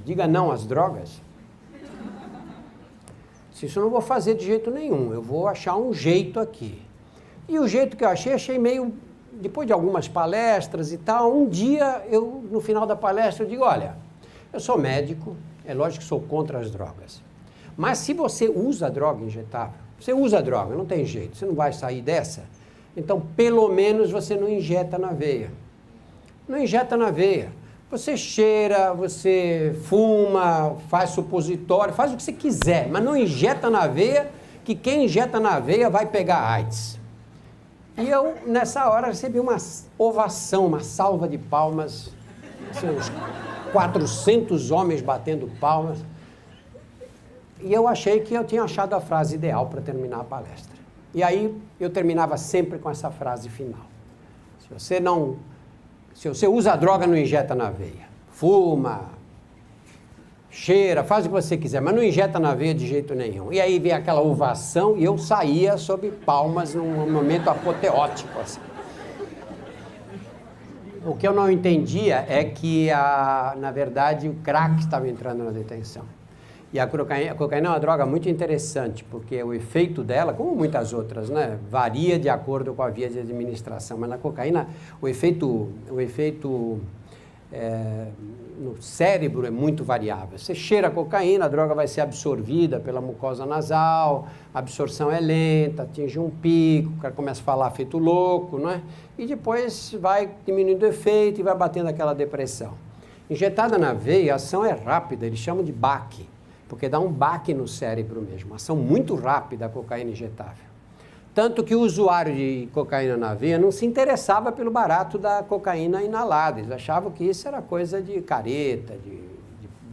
Diga não às drogas? Isso eu não vou fazer de jeito nenhum, eu vou achar um jeito aqui. E o jeito que eu achei meio... Depois de algumas palestras e tal, um dia, no final da palestra, eu digo, olha, eu sou médico, é lógico que sou contra as drogas. Mas se você usa droga injetável, você usa droga, não tem jeito, você não vai sair dessa, então pelo menos você não injeta na veia. Não injeta na veia. Você cheira, você fuma, faz supositório, faz o que você quiser, mas não injeta na veia, que quem injeta na veia vai pegar AIDS. E eu, nessa hora, recebi uma ovação, uma salva de palmas, assim, uns 400 homens batendo palmas. E eu achei que eu tinha achado a frase ideal para terminar a palestra. E aí eu terminava sempre com essa frase final. Se você usa droga, não injeta na veia. Fuma, cheira, faz o que você quiser, mas não injeta na veia de jeito nenhum. E aí vem aquela ovação e eu saía sob palmas num momento apoteótico, assim. O que eu não entendia é que, na verdade, o crack estava entrando na detenção. E a cocaína é uma droga muito interessante, porque o efeito dela, como muitas outras, né, varia de acordo com a via de administração. Mas na cocaína, o efeito no cérebro é muito variável. Você cheira a cocaína, a droga vai ser absorvida pela mucosa nasal, a absorção é lenta, atinge um pico, o cara começa a falar feito louco, não é? E depois vai diminuindo o efeito e vai batendo aquela depressão. Injetada na veia, a ação é rápida, eles chamam de baque, porque dá um baque no cérebro mesmo, ação muito rápida a cocaína injetável. Tanto que o usuário de cocaína na veia não se interessava pelo barato da cocaína inalada. Eles achavam que isso era coisa de careta,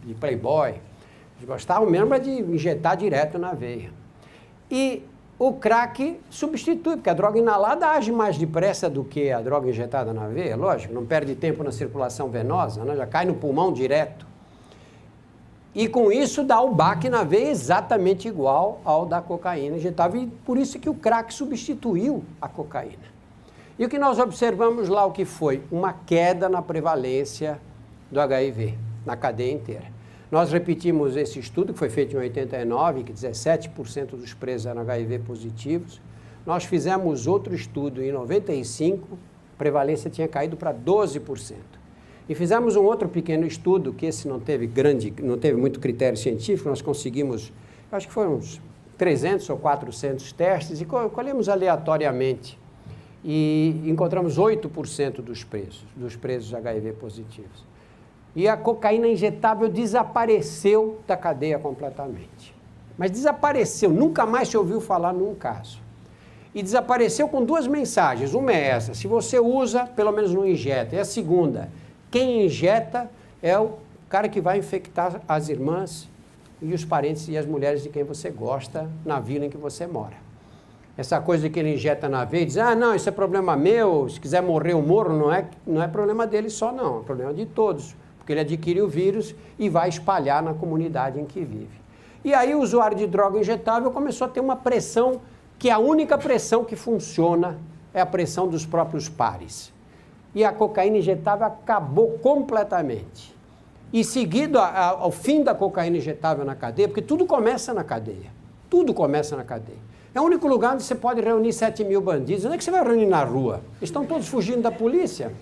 de playboy. Eles gostavam mesmo de injetar direto na veia. E o crack substitui, porque a droga inalada age mais depressa do que a droga injetada na veia, lógico, não perde tempo na circulação venosa, né? Já cai no pulmão direto. E com isso dá o baque na veia exatamente igual ao da cocaína injetável. E por isso que o crack substituiu a cocaína. E o que nós observamos lá, o que foi? Uma queda na prevalência do HIV, na cadeia inteira. Nós repetimos esse estudo, que foi feito em 89, que 17% dos presos eram HIV positivos. Nós fizemos outro estudo em 95, a prevalência tinha caído para 12%. E fizemos um outro pequeno estudo, que esse não teve muito critério científico, nós conseguimos, acho que foram uns 300 ou 400 testes, e colhemos aleatoriamente. E encontramos 8% dos presos HIV positivos. E a cocaína injetável desapareceu da cadeia completamente. Mas desapareceu, nunca mais se ouviu falar num caso. E desapareceu com duas mensagens. Uma é essa: se você usa, pelo menos não injeta. E a segunda: quem injeta é o cara que vai infectar as irmãs e os parentes e as mulheres de quem você gosta na vila em que você mora. Essa coisa de que ele injeta na veia e diz, não, isso é problema meu, se quiser morrer eu morro, não é problema dele só não, é problema de todos, porque ele adquire o vírus e vai espalhar na comunidade em que vive. E aí o usuário de droga injetável começou a ter uma pressão, que a única pressão que funciona é a pressão dos próprios pares. E a cocaína injetável acabou completamente. E seguido ao fim da cocaína injetável na cadeia, porque tudo começa na cadeia. Tudo começa na cadeia. É o único lugar onde você pode reunir 7 mil bandidos. Onde é que você vai reunir na rua? Eles estão todos fugindo da polícia.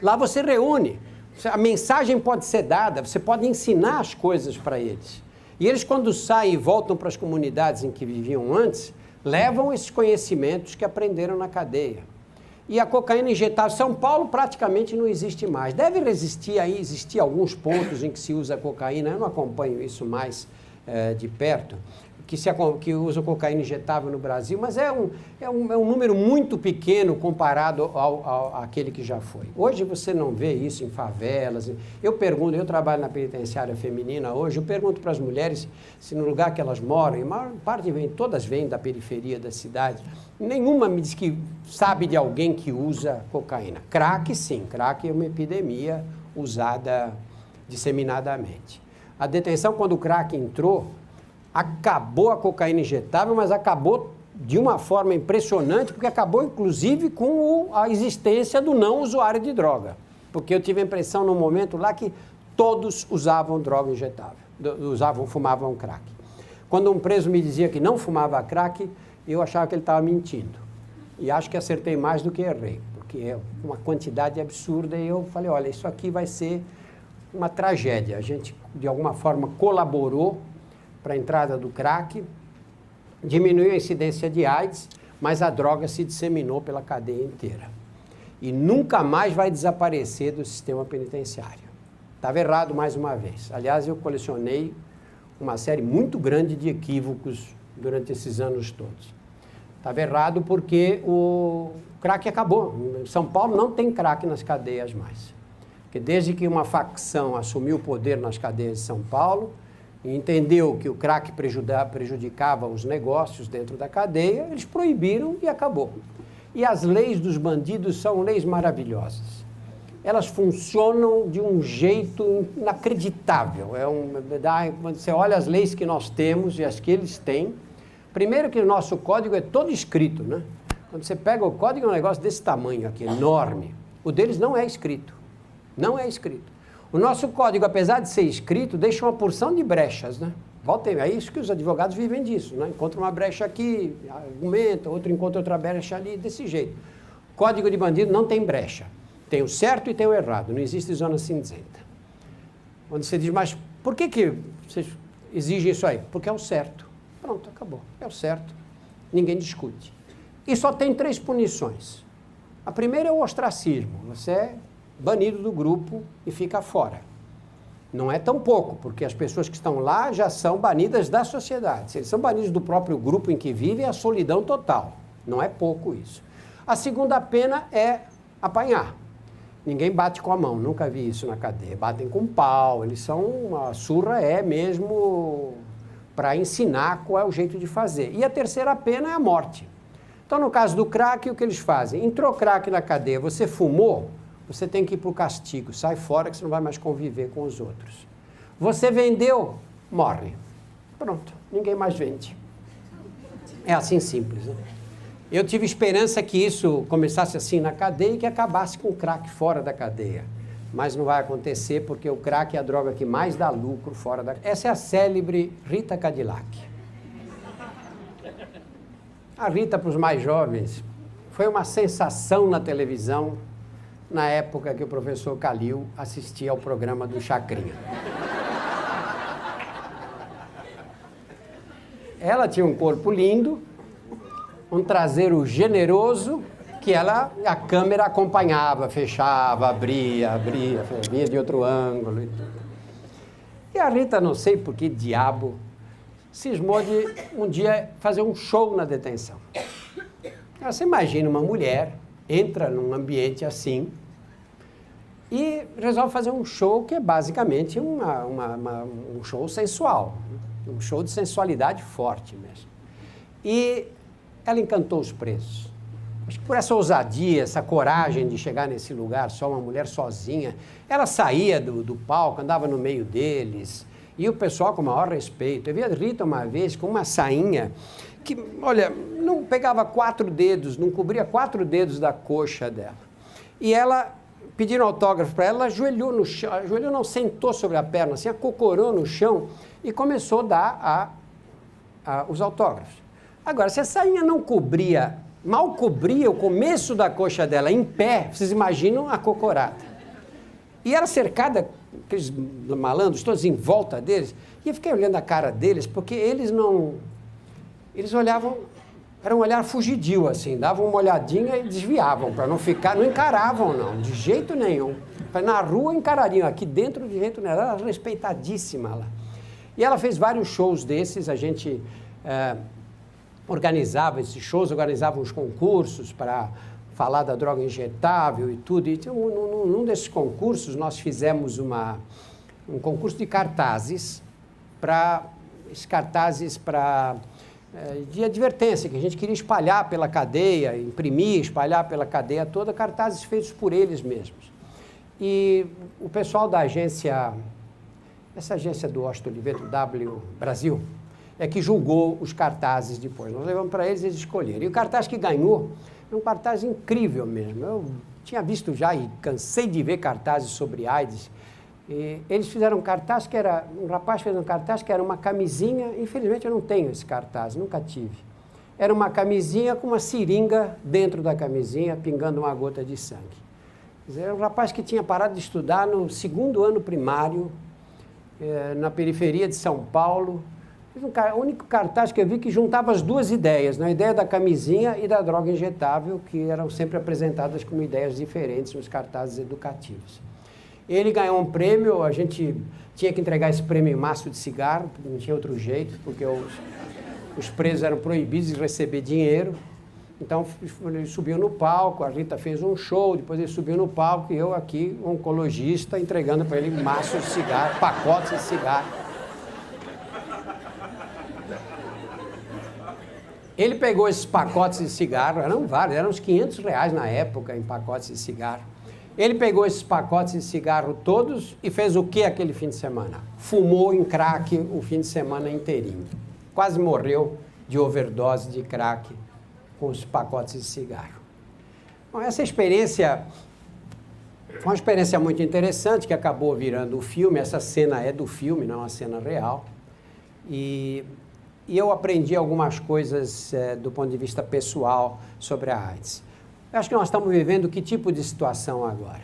Lá você reúne. A mensagem pode ser dada, você pode ensinar as coisas para eles. E eles, quando saem e voltam para as comunidades em que viviam antes, levam esses conhecimentos que aprenderam na cadeia. E a cocaína injetável, São Paulo praticamente não existe mais. Deve existir alguns pontos em que se usa cocaína, eu não acompanho isso mais de perto, que usa cocaína injetável no Brasil, mas é um número muito pequeno comparado àquele que já foi. Hoje você não vê isso em favelas. Eu trabalho na penitenciária feminina hoje, eu pergunto para as mulheres se no lugar que elas moram, e a maior parte todas vêm da periferia da cidade, nenhuma me diz que sabe de alguém que usa cocaína. Crack, sim, crack é uma epidemia usada disseminadamente. A detenção, quando o crack entrou, acabou a cocaína injetável, mas acabou de uma forma impressionante, porque acabou inclusive com a existência do não usuário de droga. Porque eu tive a impressão num momento lá que todos usavam droga injetável, fumavam crack. Quando um preso me dizia que não fumava crack, eu achava que ele estava mentindo. E acho que acertei mais do que errei, porque é uma quantidade absurda, e eu falei, olha, isso aqui vai ser uma tragédia. A gente, de alguma forma, colaborou para a entrada do crack, diminuiu a incidência de AIDS, mas a droga se disseminou pela cadeia inteira. E nunca mais vai desaparecer do sistema penitenciário. Estava errado mais uma vez. Aliás, eu colecionei uma série muito grande de equívocos durante esses anos todos. Estava errado porque o crack acabou. Em São Paulo não tem crack nas cadeias mais. Porque desde que uma facção assumiu o poder nas cadeias de São Paulo, e entendeu que o crack prejudicava os negócios dentro da cadeia, eles proibiram e acabou. E as leis dos bandidos são leis maravilhosas. elas funcionam de um jeito inacreditável. Quando você olha as leis que nós temos e as que eles têm, primeiro que o nosso código é todo escrito, né? Quando você pega o código, é um negócio desse tamanho aqui, enorme. O deles não é escrito. Não é escrito. O nosso código, apesar de ser escrito, deixa uma porção de brechas, né? É isso que os advogados vivem disso, né? Encontra uma brecha aqui, argumenta, outro encontra outra brecha ali, desse jeito. Código de bandido não tem brecha. Tem o certo e tem o errado, não existe zona cinzenta. Quando você diz, mas por que vocês exigem isso aí? Porque é o certo. Pronto, acabou. É o certo. Ninguém discute. E só tem 3 punições. A primeira é o ostracismo. Você é banido do grupo e fica fora. Não é tão pouco, porque as pessoas que estão lá já são banidas da sociedade. Se eles são banidos do próprio grupo em que vivem, é a solidão total. Não é pouco isso. A segunda pena é apanhar. Ninguém bate com a mão, nunca vi isso na cadeia. Batem com pau, a surra é mesmo para ensinar qual é o jeito de fazer. E a terceira pena é a morte. Então, no caso do crack, o que eles fazem? Entrou crack na cadeia, você fumou, você tem que ir para o castigo, sai fora que você não vai mais conviver com os outros. Você vendeu, morre. Pronto, ninguém mais vende. É assim simples, né? Eu tive esperança que isso começasse assim na cadeia e que acabasse com o crack fora da cadeia. Mas não vai acontecer porque o crack é a droga que mais dá lucro fora da cadeia. Essa é a célebre Rita Cadillac. A Rita, para os mais jovens, foi uma sensação na televisão na época que o professor Calil assistia ao programa do Chacrinha. Ela tinha um corpo lindo, um traseiro generoso, que a câmera acompanhava, fechava, abria, vinha de outro ângulo e tudo. E a Rita, não sei por que diabo, cismou de um dia fazer um show na detenção. Você imagina uma mulher, entra num ambiente assim e resolve fazer um show que é basicamente um show sensual, um show de sensualidade forte mesmo. E ela encantou os presos. Acho que por essa ousadia, essa coragem de chegar nesse lugar, só uma mulher sozinha, ela saía do palco, andava no meio deles, e o pessoal com o maior respeito. Eu vi a Rita uma vez com uma sainha que, olha, não pegava 4 dedos, não cobria 4 dedos da coxa dela. E ela, pediram autógrafo para ela, ajoelhou no chão, ajoelhou não, sentou sobre a perna, assim, acocorou no chão e começou a dar os autógrafos. Agora, se a sainha não cobria, mal cobria o começo da coxa dela em pé, vocês imaginam a cocorada. E era cercada, aqueles malandros todos em volta deles, e eu fiquei olhando a cara deles, porque eles olhavam, era um olhar fugidio, assim, davam uma olhadinha e desviavam, para não ficar, não encaravam não, de jeito nenhum. Na rua encarariam, aqui dentro de jeito nenhum, ela era respeitadíssima lá. E ela fez vários shows desses, a gente organizava esses shows, organizava uns concursos para falar da droga injetável e tudo. E num desses concursos, nós fizemos um concurso de cartazes de advertência, que a gente queria espalhar pela cadeia, imprimir, espalhar pela cadeia toda, cartazes feitos por eles mesmos. E o pessoal da agência, essa agência do Washington Oliveto, W Brasil, é que julgou os cartazes depois. Nós levamos para eles escolheram. E o cartaz que ganhou é um cartaz incrível mesmo. Eu tinha visto já e cansei de ver cartazes sobre AIDS. E eles fizeram um cartaz que era... Um rapaz fez um cartaz que era uma camisinha... Infelizmente eu não tenho esse cartaz, nunca tive. Era uma camisinha com uma seringa dentro da camisinha, pingando uma gota de sangue. Quer dizer, era um rapaz que tinha parado de estudar no 2º ano primário, na periferia de São Paulo. O único cartaz que eu vi que juntava as duas ideias, né? A ideia da camisinha e da droga injetável, que eram sempre apresentadas como ideias diferentes nos cartazes educativos. Ele ganhou um prêmio, a gente tinha que entregar esse prêmio em maço de cigarro, não tinha outro jeito, porque os presos eram proibidos de receber dinheiro. Então ele subiu no palco, a Rita fez um show, depois ele subiu no palco e eu aqui, oncologista, entregando para ele maços de cigarro, pacotes de cigarro. Ele pegou esses pacotes de cigarro, eram vários, eram uns R$500 na época em pacotes de cigarro. Ele pegou esses pacotes de cigarro todos e fez o que aquele fim de semana? Fumou em crack o fim de semana inteirinho. Quase morreu de overdose de crack com os pacotes de cigarro. Bom, essa experiência foi uma experiência muito interessante que acabou virando o filme. Essa cena é do filme, não é uma cena real. E eu aprendi algumas coisas do ponto de vista pessoal sobre a AIDS. Eu acho que nós estamos vivendo que tipo de situação agora?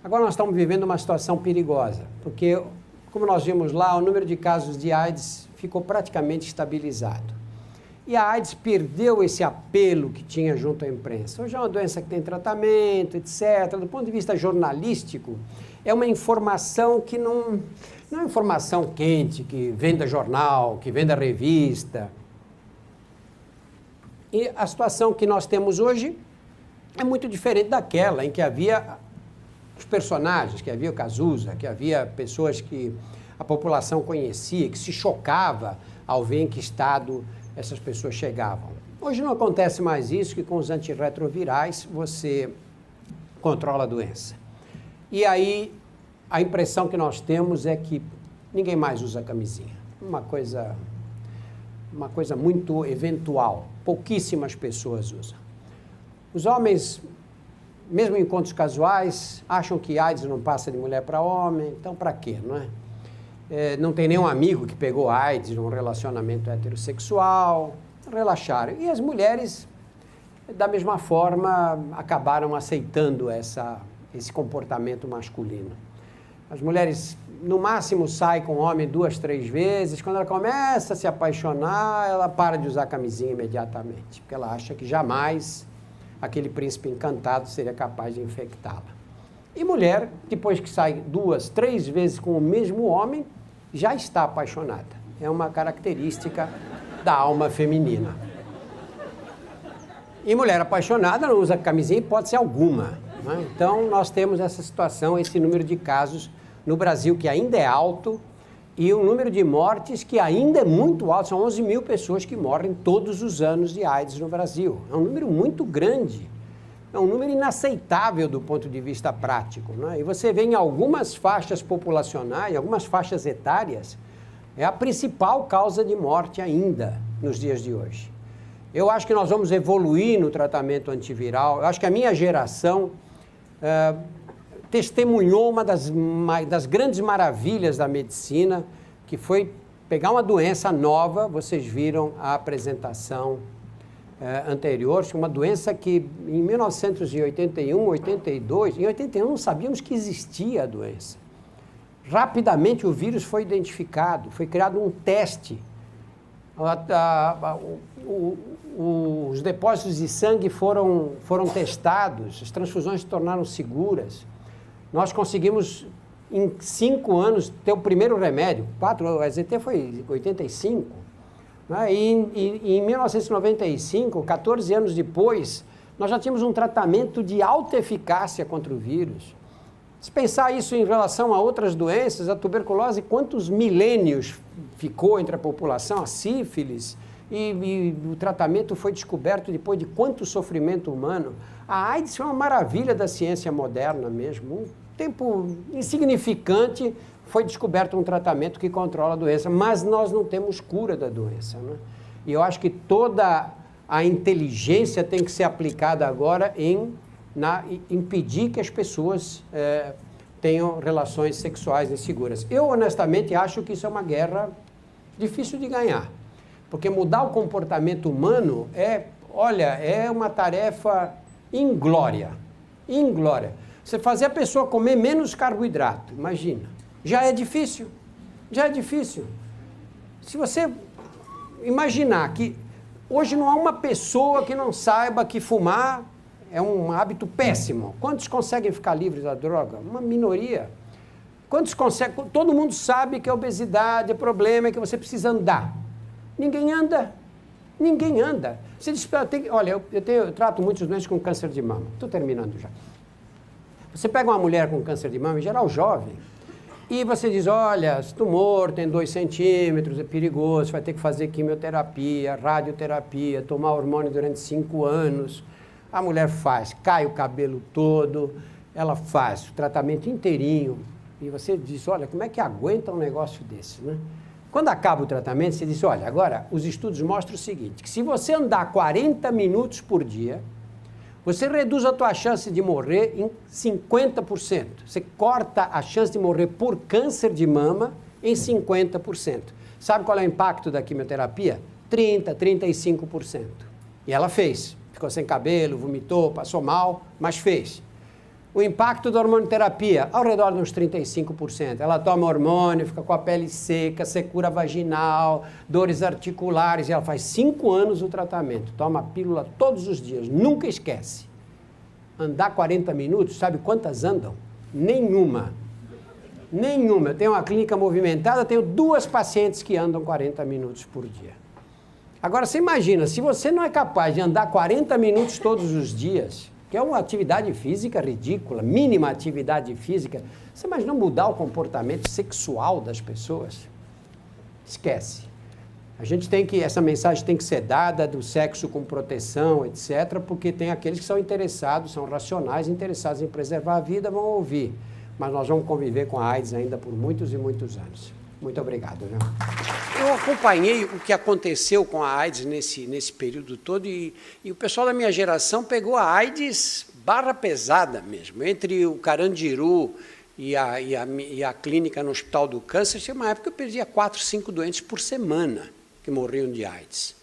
Agora nós estamos vivendo uma situação perigosa, porque, como nós vimos lá, o número de casos de AIDS ficou praticamente estabilizado. E a AIDS perdeu esse apelo que tinha junto à imprensa. Hoje é uma doença que tem tratamento, etc. Do ponto de vista jornalístico, é uma informação que não é informação quente, que vem da jornal, que vem da revista. E a situação que nós temos hoje é muito diferente daquela em que havia os personagens, que havia o Cazuza, que havia pessoas que a população conhecia, que se chocava ao ver em que estado essas pessoas chegavam. Hoje não acontece mais isso, que com os antirretrovirais você controla a doença. E aí a impressão que nós temos é que ninguém mais usa camisinha. Uma coisa muito eventual, pouquíssimas pessoas usam. Os homens, mesmo em encontros casuais, acham que AIDS não passa de mulher para homem, então para quê, não é? Não tem nenhum amigo que pegou AIDS num relacionamento heterossexual, relaxaram. E as mulheres, da mesma forma, acabaram aceitando esse comportamento masculino. As mulheres, no máximo, saem com o homem 2, 3 vezes. Quando ela começa a se apaixonar, ela para de usar camisinha imediatamente, porque ela acha que jamais aquele príncipe encantado seria capaz de infectá-la. E mulher, depois que sai 2, 3 vezes com o mesmo homem, já está apaixonada. É uma característica da alma feminina. E mulher apaixonada não usa camisinha em hipótese alguma, né? Então, nós temos essa situação, esse número de casos no Brasil que ainda é alto e um número de mortes que ainda é muito alto. São 11 mil pessoas que morrem todos os anos de AIDS no Brasil. É um número muito grande. É um número inaceitável do ponto de vista prático, né? E você vê em algumas faixas populacionais, algumas faixas etárias, é a principal causa de morte ainda nos dias de hoje. Eu acho que nós vamos evoluir no tratamento antiviral. Eu acho que a minha geração testemunhou uma das grandes maravilhas da medicina, que foi pegar uma doença nova. Vocês viram a apresentação anterior, uma doença que em 1981, 82, em 81 não sabíamos que existia a doença. Rapidamente o vírus foi identificado, foi criado um teste. Os depósitos de sangue foram testados, as transfusões se tornaram seguras. Nós conseguimos, em 5 anos, ter o primeiro remédio. O AZT foi em 85. E em 1995, 14 anos depois, nós já tínhamos um tratamento de alta eficácia contra o vírus. Se pensar isso em relação a outras doenças, a tuberculose, quantos milênios ficou entre a população, a sífilis, e o tratamento foi descoberto depois de quanto sofrimento humano. A AIDS foi uma maravilha da ciência moderna mesmo. Um tempo insignificante foi descoberto um tratamento que controla a doença, mas nós não temos cura da doença, né? E eu acho que toda a inteligência tem que ser aplicada agora em impedir que as pessoas tenham relações sexuais inseguras. Eu, honestamente, acho que isso é uma guerra difícil de ganhar, porque mudar o comportamento humano é uma tarefa inglória. Inglória. Você fazer a pessoa comer menos carboidrato, imagina. Já é difícil. Se você imaginar que hoje não há uma pessoa que não saiba que fumar é um hábito péssimo. Quantos conseguem ficar livres da droga? Uma minoria. Quantos conseguem? Todo mundo sabe que a obesidade é problema, que você precisa andar. Ninguém anda. Você diz, olha, eu trato muitos doentes com câncer de mama. Estou terminando já. Você pega uma mulher com câncer de mama, em geral jovem, e você diz, olha, esse tumor tem 2 centímetros, é perigoso, vai ter que fazer quimioterapia, radioterapia, tomar hormônio durante 5 anos. A mulher faz, cai o cabelo todo, ela faz o tratamento inteirinho, e você diz, olha, como é que aguenta um negócio desse, né? Quando acaba o tratamento, você diz, olha, agora, os estudos mostram o seguinte, que se você andar 40 minutos por dia, você reduz a tua chance de morrer em 50%. Você corta a chance de morrer por câncer de mama em 50%. Sabe qual é o impacto da quimioterapia? 30%, 35%. E ela fez. Ficou sem cabelo, vomitou, passou mal, mas fez. O impacto da hormonioterapia, ao redor de uns 35%. Ela toma hormônio, fica com a pele seca, secura vaginal, dores articulares, e ela faz 5 anos o tratamento. Toma a pílula todos os dias, nunca esquece. Andar 40 minutos, sabe quantas andam? Nenhuma. Nenhuma. Eu tenho uma clínica movimentada, tenho 2 pacientes que andam 40 minutos por dia. Agora, você imagina, se você não é capaz de andar 40 minutos todos os dias, que é uma atividade física ridícula, mínima atividade física, você imagina mudar o comportamento sexual das pessoas? Esquece. A gente tem que, essa mensagem tem que ser dada do sexo com proteção, etc., porque tem aqueles que são interessados, são racionais, interessados em preservar a vida, vão ouvir. Mas nós vamos conviver com a AIDS ainda por muitos e muitos anos. Muito obrigado. Viu? Eu acompanhei o que aconteceu com a AIDS nesse período todo e o pessoal da minha geração pegou a AIDS barra pesada mesmo. Entre o Carandiru e a clínica no Hospital do Câncer, tinha uma época que eu perdia 4, 5 doentes por semana que morriam de AIDS.